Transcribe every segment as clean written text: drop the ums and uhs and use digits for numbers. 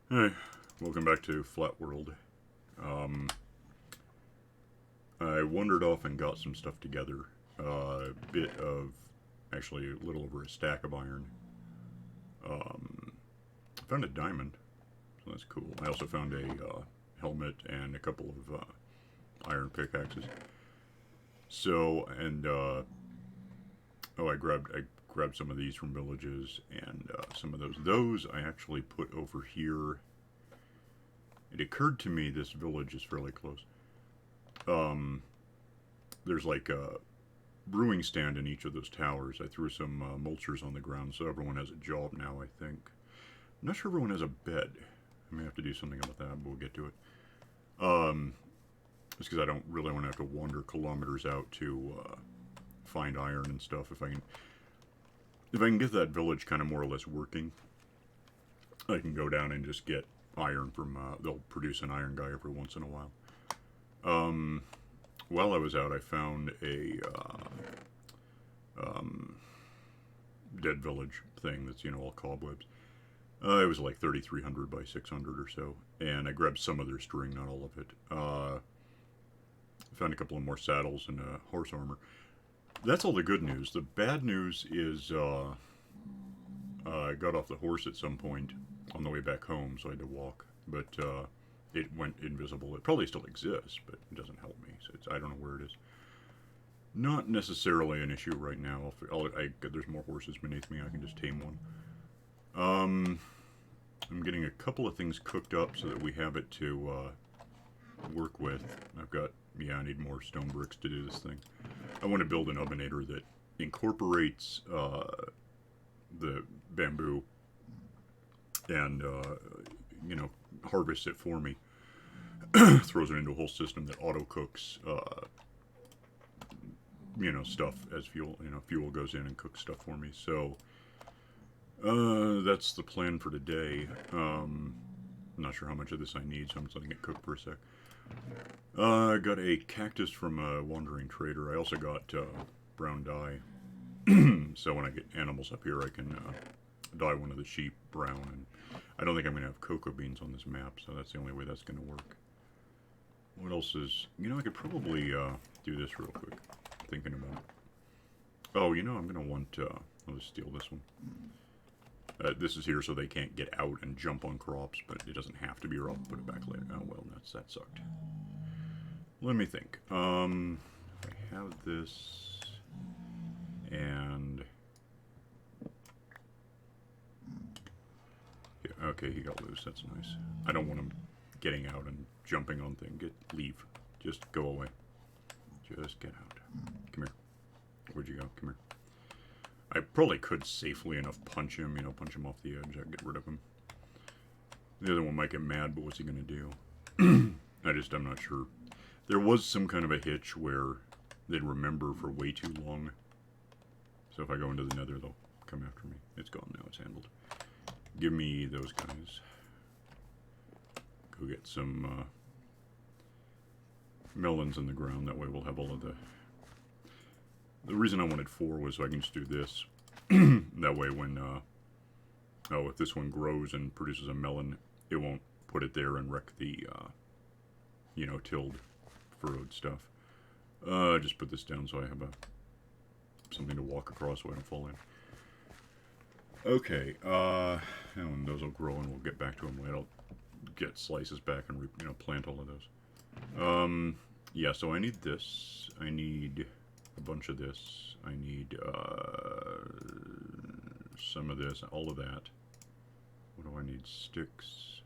Hey, welcome back to FlatWorld. Um, I wandered off and got some stuff together. A bit of, actually, a little over a stack of iron. I found a diamond, so that's cool. I also found a helmet and a couple of iron pickaxes. So, and oh, I grabbed some of these from villages and some of those. Those I actually put over here. It occurred to me this village is fairly close. Um, there's like a brewing stand in each of those towers. I threw some mulchers on the ground so everyone has a job now, I think. I'm not sure everyone has a bed. I may have to do something about that, but we'll get to it. Um, just because I don't really want to have to wander kilometers out to find iron and stuff. If I can get that village kind of more or less working, I can go down and just get iron from. They'll produce an iron guy every once in a while. Um, while I was out, I found a um, dead village thing that's all cobwebs. It was like 3,300 by 600 or so, and I grabbed some of their string, not all of it. Found a couple of more saddles and horse armor. That's all the good news. The bad news is I got off the horse at some point on the way back home, so I had to walk. But it went invisible. It probably still exists, but it doesn't help me. So I don't know where it is. Not necessarily an issue right now. There's more horses beneath me. I can just tame one. Um, I'm getting a couple of things cooked up so that we have it to work with. I need more stone bricks to do this thing. I want to build an ovenator that incorporates the bamboo and, harvests it for me. Throws it into a whole system that auto cooks, stuff as fuel. Fuel goes in and cooks stuff for me. So, that's the plan for today. I'm not sure how much of this I need, so I'm just letting it cook for a sec. I got a cactus from a wandering trader. I also got brown dye. So when I get animals up here, I can dye one of the sheep brown. And I don't think I'm going to have cocoa beans on this map, so that's the only way that's going to work. What else is... I could probably do this real quick. Thinking about it. Oh, I'm going to want... I'll just steal this one. This is here so they can't get out and jump on crops, but it doesn't have to be, or I'll put it back later. Oh, well, that sucked. Let me think. If I have this, and yeah, okay, he got loose. That's nice. I don't want him getting out and jumping on things. Leave. Just go away. Just get out. Come here. Where'd you go? Come here. I probably could safely enough punch him. Punch him off the edge. I'd get rid of him. The other one might get mad, but what's he gonna do? I'm not sure. There was some kind of a hitch where they'd remember for way too long. So if I go into the nether, they'll come after me. It's gone now. It's handled. Give me those guys. Go get some melons in the ground. That way we'll have all of the... The reason I wanted 4 was so I can just do this. That way when... if this one grows and produces a melon, it won't put it there and wreck the, tilled, furrowed stuff. Just put this down so I have something to walk across so I don't fall in. Okay, and those will grow and we'll get back to them later. I'll get slices back and, plant all of those. Yeah, so I need this. I need a bunch of this. I need, some of this, all of that. What do I need? Sticks.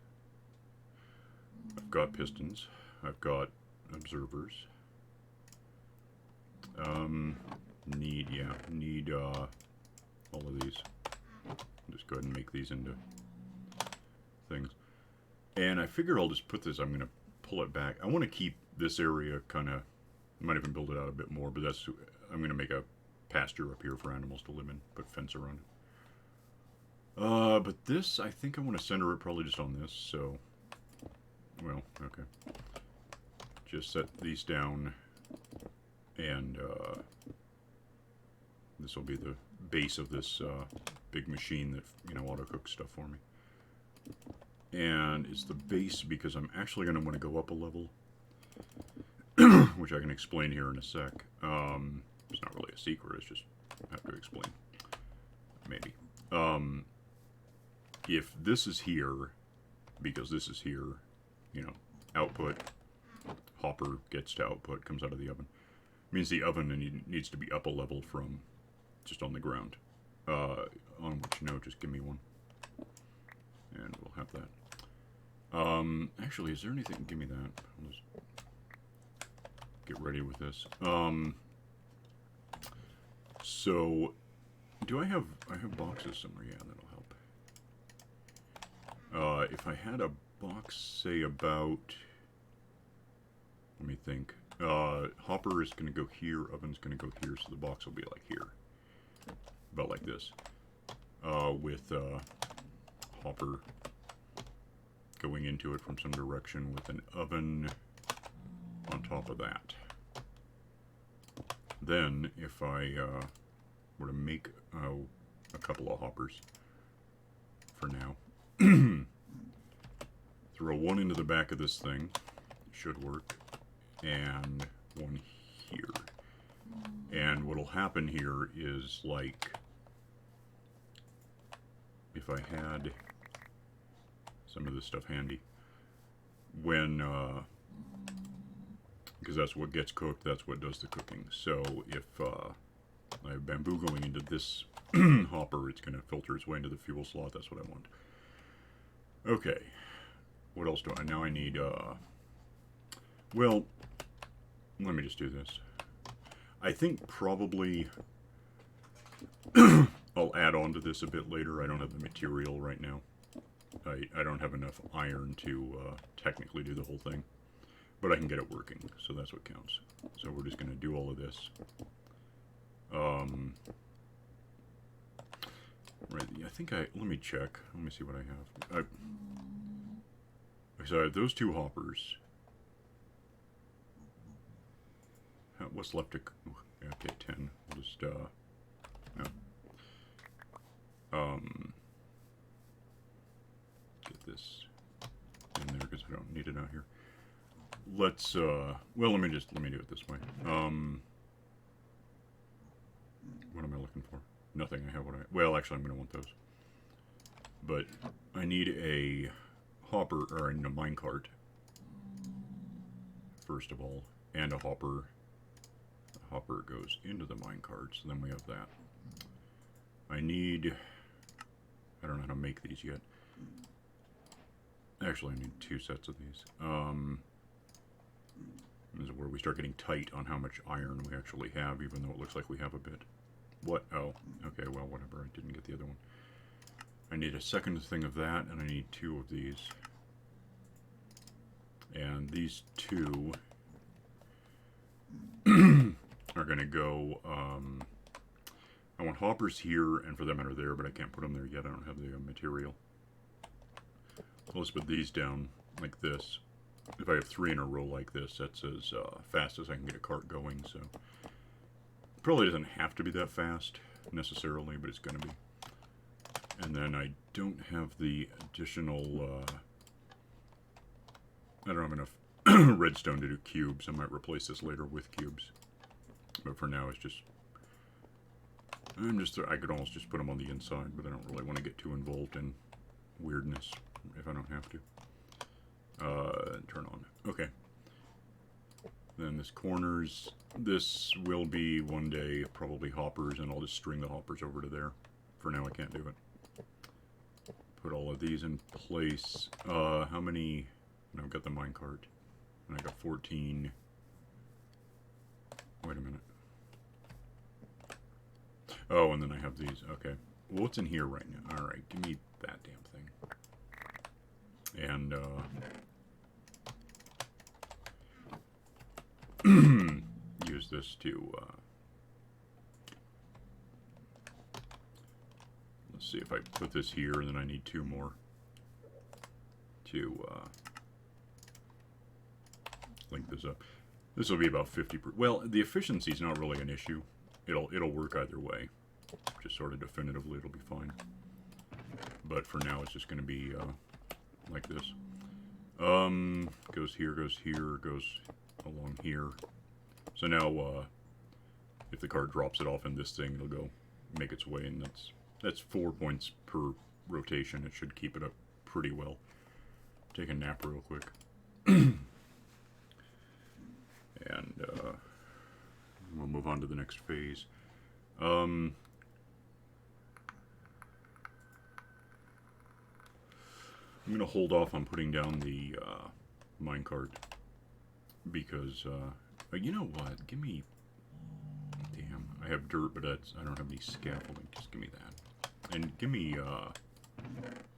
I've got pistons. I've got observers. Need all of these. Just go ahead and make these into things. And I figure I'll just put this, I'm going to pull it back. I want to keep this area kind of, might even build it out a bit more, but I'm going to make a pasture up here for animals to live in, put fence around it. But this, I think I want to center it probably just on this, so, well, okay. Just set these down, and, this will be the base of this, big machine that, auto-cooks stuff for me. And it's the base because I'm actually going to want to go up a level, which I can explain here in a sec. It's not really a secret, it's just I have to explain. Maybe. If this is here, because this is here, you know, output, hopper gets to output, comes out of the oven, means the oven needs to be up a level from just on the ground. On which note, just give me one. And we'll have that. Actually, is there anything? Give me that. I'll just get ready with this. So, do I have boxes somewhere? Yeah, that'll help. If I had a box, say about, let me think. Hopper is going to go here, oven's going to go here, so the box will be like here. About like this. With hopper going into it from some direction with an oven on top of that. Then, if I were to make a couple of hoppers for now, throw one into the back of this thing, should work, and one here. And what'll happen here is, like, if I had some of this stuff handy, when, because that's what gets cooked, that's what does the cooking. So if I have bamboo going into this hopper, it's going to filter its way into the fuel slot. That's what I want. Okay, what else do I, now I need, well, let me just do this. I think probably I'll add on to this a bit later. I don't have the material right now. I don't have enough iron to technically do the whole thing. But I can get it working, so that's what counts. So we're just going to do all of this. Right, I think let me check. Let me see what I have. So I have those two hoppers. What's left to... Okay, 10. We'll just, no. Get this in there because I don't need it out here. Let's, well, let me do it this way. What am I looking for? Nothing. I have what I, well, actually, I'm going to want those. But I need a hopper, or a minecart, first of all, and a hopper. The hopper goes into the minecart, so then we have that. I need, I don't know how to make these yet. Actually, I need 2 sets of these. This is where we start getting tight on how much iron we actually have, even though it looks like we have a bit. What? Oh, okay, well, whatever. I didn't get the other one. I need a second thing of that, and I need 2 of these. And these 2 are going to go, I want hoppers here, and for that matter there, but I can't put them there yet. I don't have the material. So let's put these down like this. If I have 3 in a row like this, that's as fast as I can get a cart going, so... Probably doesn't have to be that fast, necessarily, but it's going to be. And then I don't have the additional, I don't have enough redstone to do cubes. I might replace this later with cubes. But for now, it's just... I could almost just put them on the inside, but I don't really want to get too involved in weirdness if I don't have to. Turn on. Okay. Then this corners, this will be one day probably hoppers, and I'll just string the hoppers over to there. For now I can't do it. Put all of these in place. How many? No, I've got the minecart. And I got 14. Wait a minute. Oh, and then I have these. Okay. Well, what's in here right now? Alright, give me that damn thing. And, use this to, let's see if I put this here, and then I need 2 more to, link this up. This will be about 50%. Well, the efficiency is not really an issue. It'll work either way. Just sort of definitively, it'll be fine. But for now, it's just going to be, like this. Goes here, goes along here. So now, if the card drops it off in this thing, it'll go make its way, and that's 4 points per rotation. It should keep it up pretty well. Take a nap real quick. And we'll move on to the next phase. I'm going to hold off on putting down the minecart because, you know what? Give me... Damn, I have dirt, but I don't have any scaffolding. Just give me that. And give me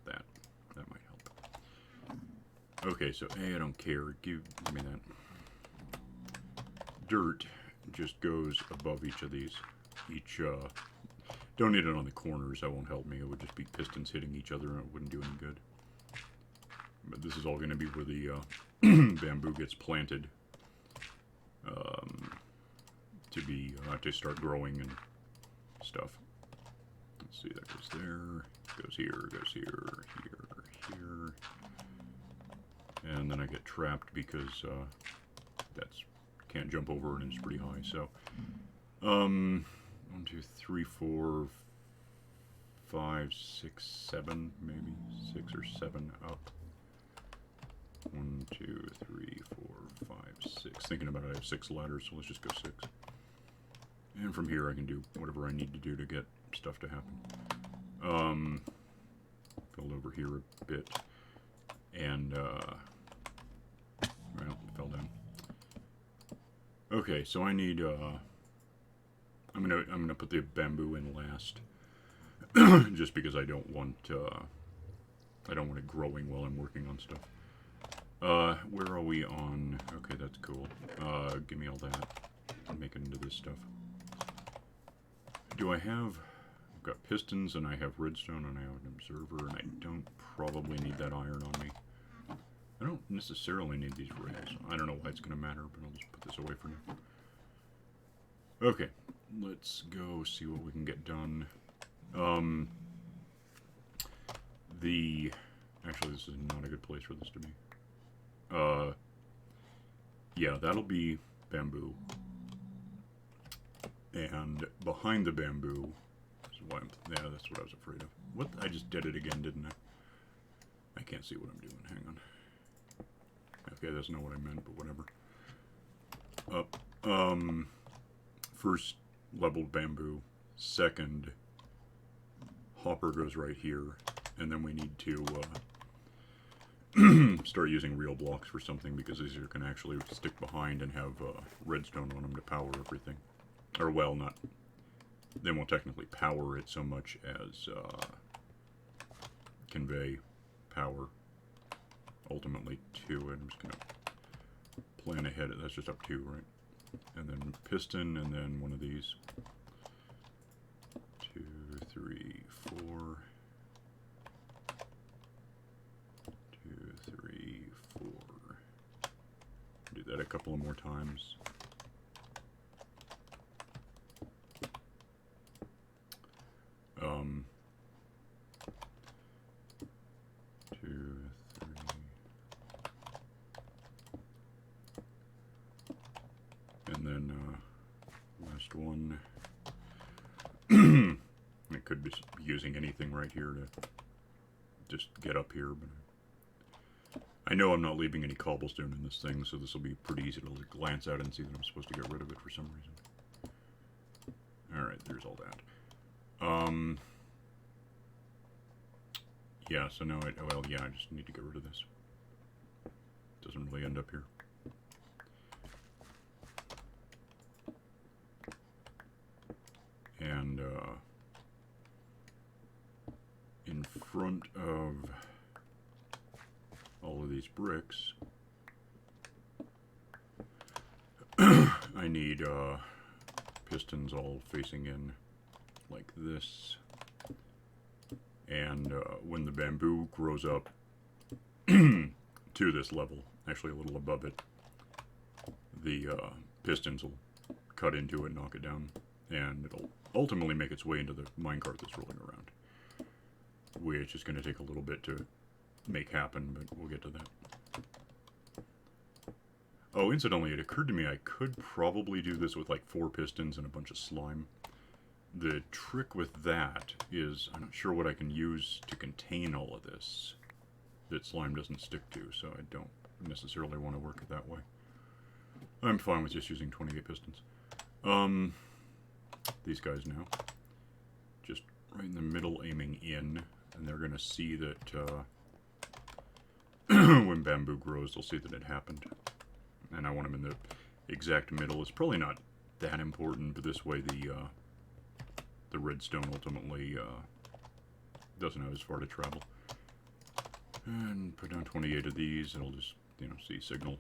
that. That might help. Okay, so A, I don't care. Give me that. Dirt just goes above each of these. Don't need it on the corners. That won't help me. It would just be pistons hitting each other and it wouldn't do any good. But this is all going to be where the bamboo gets planted to start growing and stuff. Let's see, that goes there, goes here, here. And then I get trapped because that's can't jump over it and it's pretty high. So 1, 2, 3, 4, 5, 6, 7, maybe 6 or 7 up. 1, 2, 3, 4, 5, 6. Thinking about it, I have 6 ladders, so let's just go 6. And from here I can do whatever I need to do to get stuff to happen. Filled over here a bit. And, well, it fell down. Okay, so I need, I'm gonna put the bamboo in last. Just because I don't want it growing while I'm working on stuff. Where are we on? Okay, that's cool. Give me all that. I'll make it into this stuff. Do I have... I've got pistons, and I have redstone, and I have an observer, and I don't probably need that iron on me. I don't necessarily need these rails. I don't know why it's going to matter, but I'll just put this away for now. Okay, let's go see what we can get done. Actually, this is not a good place for this to be. Yeah, that'll be bamboo. And behind the bamboo is why yeah, that's what I was afraid of. What? I just did it again, didn't I? I can't see what I'm doing. Hang on. Okay, that's not what I meant, but whatever. First leveled bamboo. Second, hopper goes right here. And then we need to start using real blocks for something, because these are can actually stick behind and have redstone on them to power everything. Or, well, not... They won't technically power it so much as convey power ultimately to it. I'm just going to plan ahead. That's just up 2, right? And then piston, and then one of these. 2, 3, 4... 2, 3, 4. Do that a couple of more times. Two, 3. And then last one. I could be using anything right here to just get up here, but I know I'm not leaving any cobblestone in this thing, so this will be pretty easy to glance at and see that I'm supposed to get rid of it for some reason. Alright, there's all that. Yeah, so now well, yeah, I just need to get rid of this. Doesn't really end up here. And, in front of all of these bricks, I need, pistons all facing in like this. And when the bamboo grows up to this level, actually a little above it, the pistons will cut into it, knock it down, and it'll ultimately make its way into the minecart that's rolling around, which is going to take a little bit to make happen, but we'll get to that. Oh, incidentally, it occurred to me I could probably do this with like 4 pistons and a bunch of slime. The trick with that is I'm not sure what I can use to contain all of this that slime doesn't stick to, so I don't necessarily want to work it that way. I'm fine with just using 28 pistons. These guys now. Just right in the middle aiming in, and they're going to see that when bamboo grows, they'll see that it happened. And I want them in the exact middle. It's probably not that important, but this way the redstone ultimately doesn't have as far to travel. And put down 28 of these, it'll just, you know, see signal.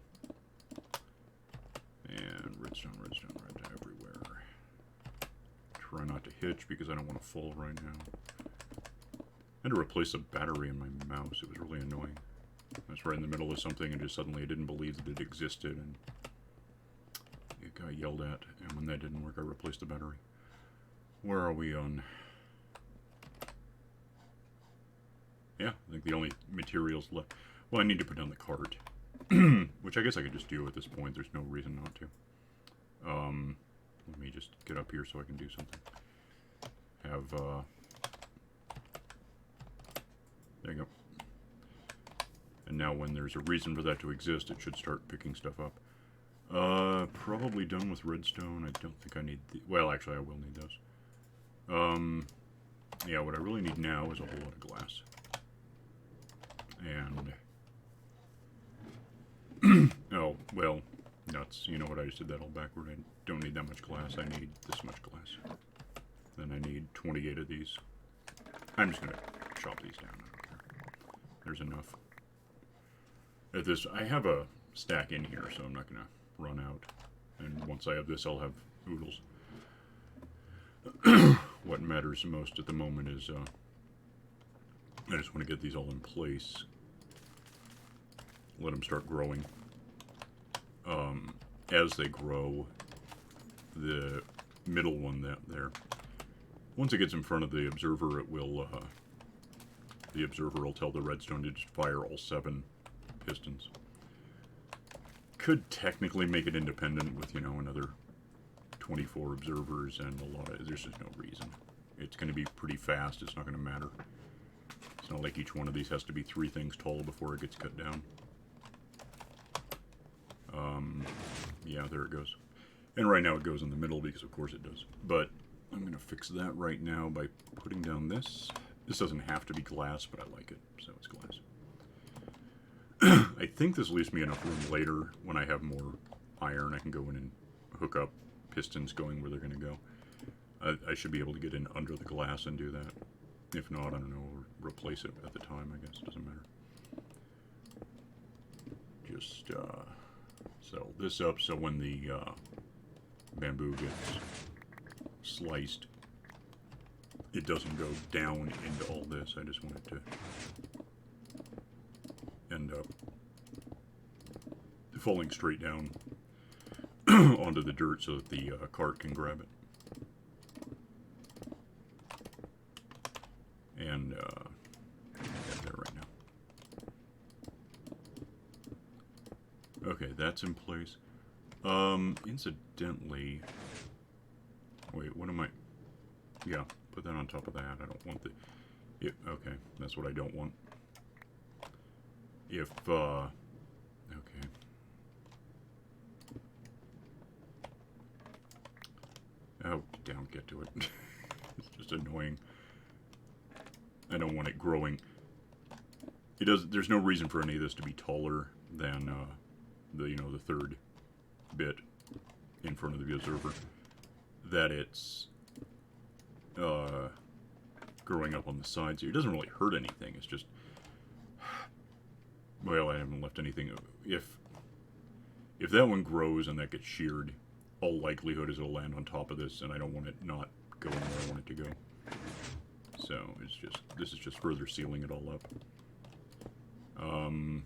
And redstone, redstone, redstone everywhere. Try not to hitch because I don't want to fall right now. I had to replace a battery in my mouse. It was really annoying. I was right in the middle of something and just suddenly I didn't believe that it existed and it got yelled at. And when that didn't work, I replaced the battery. Where are we on? Yeah, I think the only materials left. Well, I need to put down the cart. Which I guess I could just do at this point. There's no reason not to. Let me just get up here so I can do something. There you go. And now when there's a reason for that to exist, it should start picking stuff up. Probably done with redstone. I don't think I need well, actually, I will need those. Yeah, what I really need now is a whole lot of glass. And... oh, well, nuts. You know what, I just did that all backward. I don't need that much glass. I need this much glass. Then I need 28 of these. I'm just going to chop these down. I don't care. There's enough. At this, I have a stack in here, so I'm not going to run out. And once I have this, I'll have oodles. What matters most at the moment is I just want to get these all in place. Let them start growing. As they grow, the middle one there, once it gets in front of the observer, it will, the observer will tell the redstone to just fire all 7 pistons. Could technically make it independent with, you know, another 24 observers and a lot of, there's just no reason. It's going to be pretty fast, it's not going to matter. It's not like each one of these has to be 3 things tall before it gets cut down. Yeah, there it goes. And right now it goes in the middle because of course it does. But I'm going to fix that right now by putting down this. This doesn't have to be glass, but I like it, so it's glass. I think this leaves me enough room later when I have more iron. I can go in and hook up pistons going where they're going to go. I should be able to get in under the glass and do that. If not, I don't know, or replace it at the time, I guess. It doesn't matter. Just settle this up so when the bamboo gets sliced, it doesn't go down into all this. I just want it to end up falling straight down onto the dirt so that the cart can grab it. And there right now. Okay, that's in place. Incidentally, wait, what am I? Yeah, put that on top of that. I don't want the. Yeah, okay, that's what I don't want. If okay. Oh, don't get to it. It's just annoying. I don't want it growing. It does. There's no reason for any of this to be taller than the the third bit in front of the observer. That it's growing up on the sides here. It doesn't really hurt anything. It's just, well, I haven't left anything. If that one grows and that gets sheared, all likelihood is it'll land on top of this, and I don't want it not going where I want it to go. So it's just, this is just further sealing it all up. I'm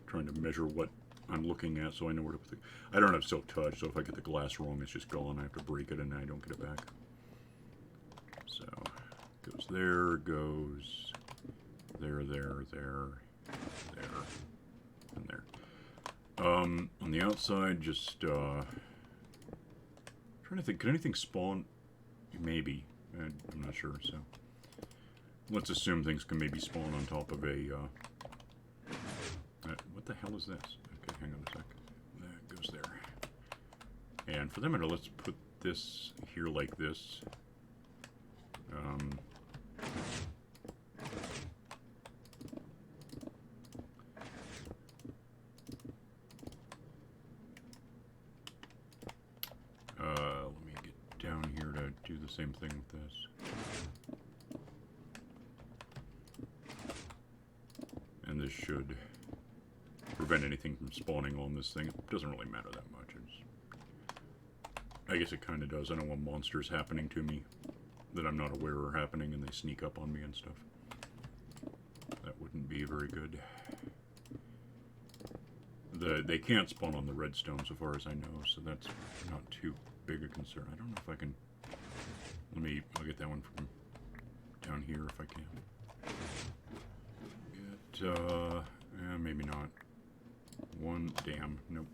trying to measure what I'm looking at so I know where to put the... I don't have silk touch, so if I get the glass wrong, it's just gone. I have to break it and I don't get it back. So, Goes there, goes there, there, there, there, and there. On the outside, just, trying to think, could anything spawn? Maybe. I'm not sure, so. Let's assume things can maybe spawn on top of a, what the hell is this? Okay, hang on a sec. That goes there. And for that matter, let's put this here like this. Let me get down here to do the same thing with this. And this should prevent anything from spawning on this thing. It doesn't really matter that much. I guess it kind of does. I don't want monsters happening to me that I'm not aware are happening and they sneak up on me and stuff. That wouldn't be very good. They can't spawn on the redstone so far as I know, so that's not too big a concern. I don't know if I can... I'll get that one from down here if I can. Maybe not. Damn, nope.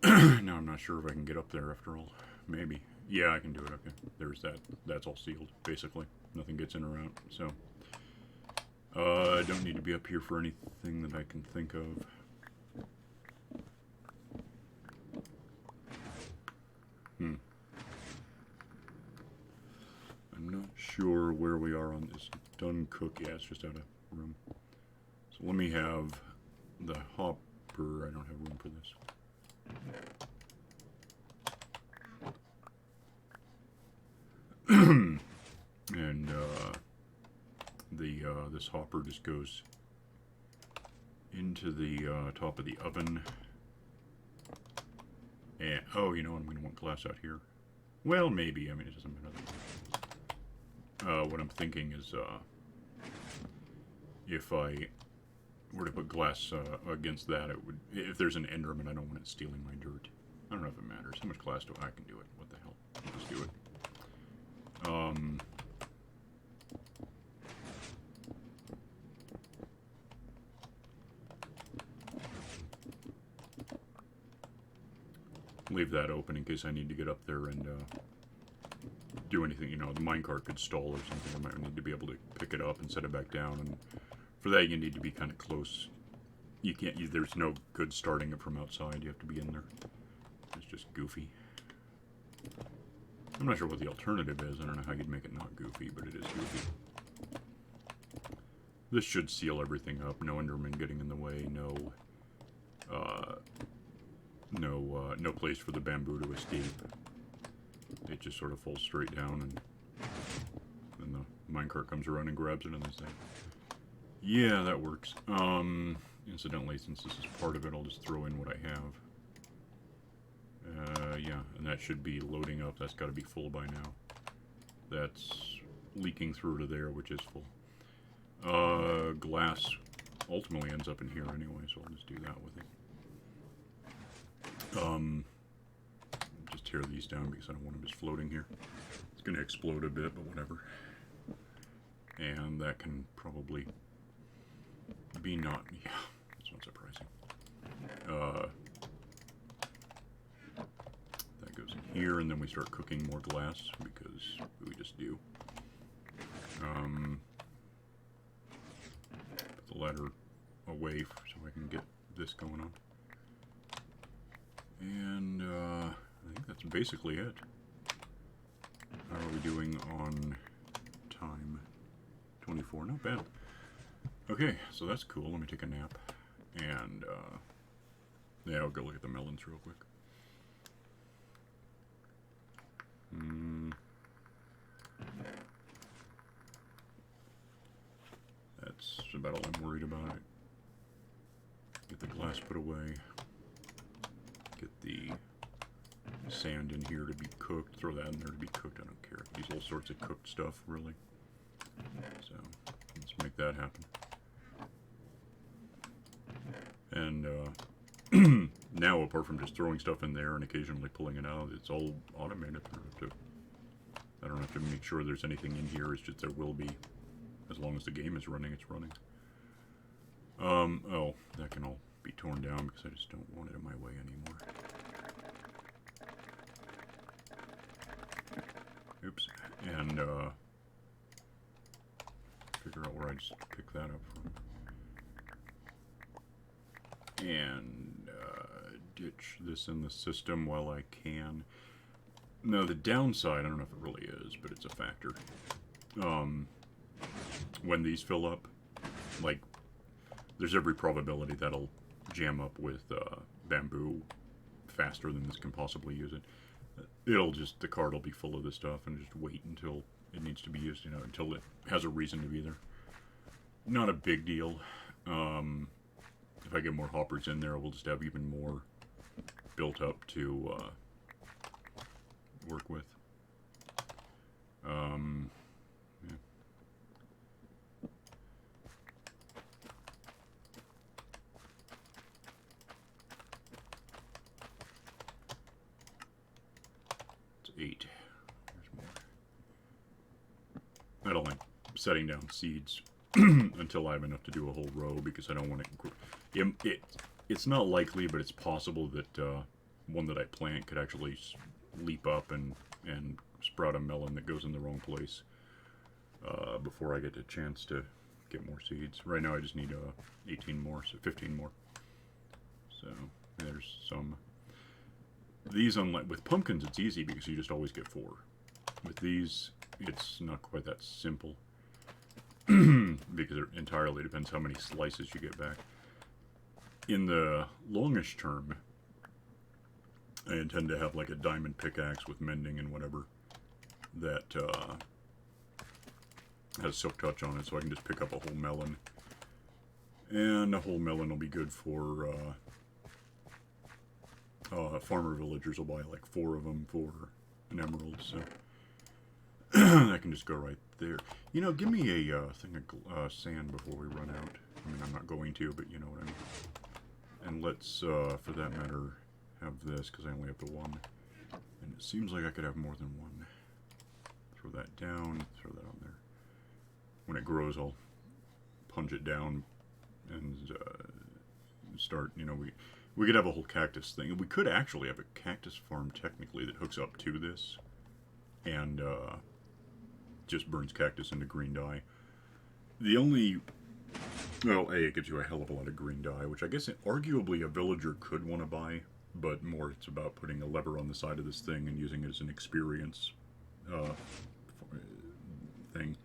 Now I'm not sure if I can get up there after all. Maybe. Yeah, I can do it. Okay. There's that. That's all sealed, basically. Nothing gets in or out. So, I don't need to be up here for anything that I can think of. I'm not sure where we are on this. Done cook. Yeah, it's just out of room. So let me have the hopper. I don't have room for this. And this hopper just goes into the top of the oven. And oh, you know what? I'm going to want glass out here. Well, maybe. I mean, it doesn't matter. What I'm thinking is, if I were to put glass against that, it would. If there's an Enderman, I don't want it stealing my dirt. I don't know if it matters. How much glass do I can do it? What the hell? I'll just do it. Leave that open in case I need to get up there and do anything. You know, the minecart could stall or something. I might need to be able to pick it up and set it back down. And for that, you need to be kind of close. You can't. There's no good starting it from outside. You have to be in there. It's just goofy. I'm not sure what the alternative is. I don't know how you'd make it not goofy, but it is goofy. This should seal everything up. No Enderman getting in the way. No place for the bamboo to escape. It just sort of falls straight down, and then the minecart comes around and grabs it, and they say, "Yeah, that works." Incidentally, since this is part of it, I'll just throw in what I have. Yeah, and that should be loading up. That's got to be full by now. That's leaking through to there, which is full. Glass ultimately ends up in here anyway, so I'll just do that with it. Just tear these down because I don't want them just floating here. It's going to explode a bit, but whatever. And that can probably be not... Yeah, that's not surprising. That goes in here, and then we start cooking more glass, because we just do. Put the ladder away so I can get this going on. And I think that's basically it. How are we doing on time? 24, not bad. Okay, so that's cool. Let me take a nap. And, yeah, I'll go look at the melons real quick. That's about all I'm worried about. Get the glass put away. Get the sand in here to be cooked. Throw that in there to be cooked. I don't care. Use all sorts of cooked stuff, really. So, let's make that happen. And, now, apart from just throwing stuff in there and occasionally pulling it out, it's all automated. I don't have to I don't have to make sure there's anything in here. It's just there will be. As long as the game is running, it's running. Oh, that can all be torn down because I just don't want it in my way anymore. Oops. And, figure out where I just pick that up from. And, ditch this in the system while I can. No, the downside, I don't know if it really is, but it's a factor. When these fill up, like, there's every probability that'll jam up with bamboo faster than this can possibly use it. It'll just, the card will be full of this stuff and just wait until it needs to be used, you know, until it has a reason to be there. Not a big deal. If I get more hoppers in there, we'll just have even more built up to work with. Yeah. It's 8. There's more. I don't like setting down seeds until I have enough to do a whole row because I don't want it. It's not likely, but it's possible that one that I plant could actually leap up and sprout a melon that goes in the wrong place before I get a chance to get more seeds. Right now I just need 18 more, so 15 more. So there's some. These, unlike with pumpkins, it's easy because you just always get 4. With these, it's not quite that simple because it entirely depends how many slices you get back. In the longish term, I intend to have like a diamond pickaxe with mending and whatever that has silk touch on it, so I can just pick up a whole melon. And a whole melon will be good for farmer villagers will buy like 4 of them for an emerald, so I can just go right there. You know, give me a thing of sand before we run out. I mean, I'm not going to, but you know what I mean. And let's, for that matter, have this, because I only have the 1. And it seems like I could have more than 1. Throw that down, throw that on there. When it grows, I'll punch it down and start, you know, we could have a whole cactus thing. We could actually have a cactus farm, technically, that hooks up to this. And, just burns cactus into green dye. The only... Well, A, it gives you a hell of a lot of green dye, which I guess arguably a villager could want to buy, but more it's about putting a lever on the side of this thing and using it as an experience thing.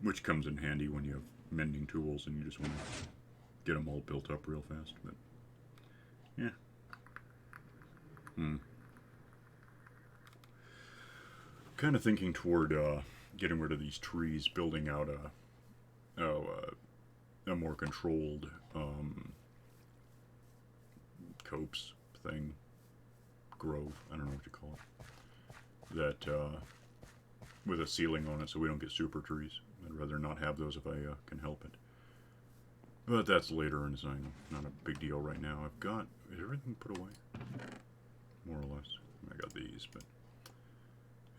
Which comes in handy when you have mending tools and you just want to get them all built up real fast, but yeah. Kind of thinking toward getting rid of these trees, building out a more controlled copse thing, grove, I don't know what you call it, that with a ceiling on it so we don't get super trees. I'd rather not have those if I can help it. But that's later and it's not a big deal right now. I've got, is everything put away? More or less. I got these, but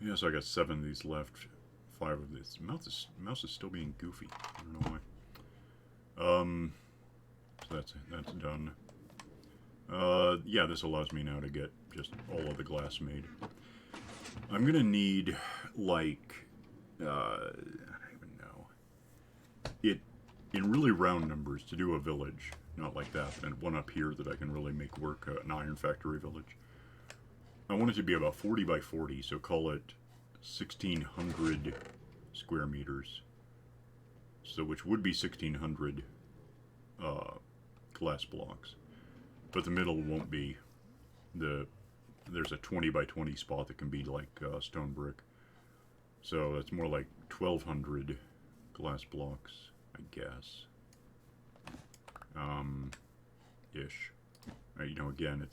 yeah, so I got 7 of these left. 5 of these. Mouse is still being goofy. I don't know why. So that's done. Yeah, this allows me now to get just all of the glass made. I'm gonna need like I don't even know. It in really round numbers to do a village, not like that, and one up here that I can really make work, an iron factory village. I want it to be about 40 by 40, so call it 1,600 square meters. So, which would be 1,600 glass blocks. But the middle won't be. There's a 20 by 20 spot that can be like stone brick. So it's more like 1,200 glass blocks, I guess. Ish. You know, again,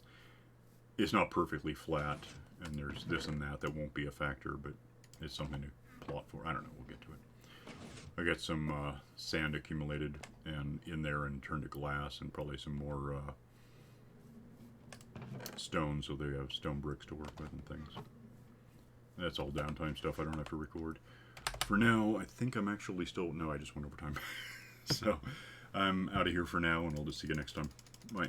it's not perfectly flat, and there's this and that won't be a factor, but it's something to plot for. I don't know, we'll get to it. I got some sand accumulated and in there and turned to glass, and probably some more stone, so they have stone bricks to work with and things. that's all downtime stuff I don't have to record. For now, I think I'm actually still... No, I just went over time. So, I'm out of here for now, and I'll just see you next time. Bye.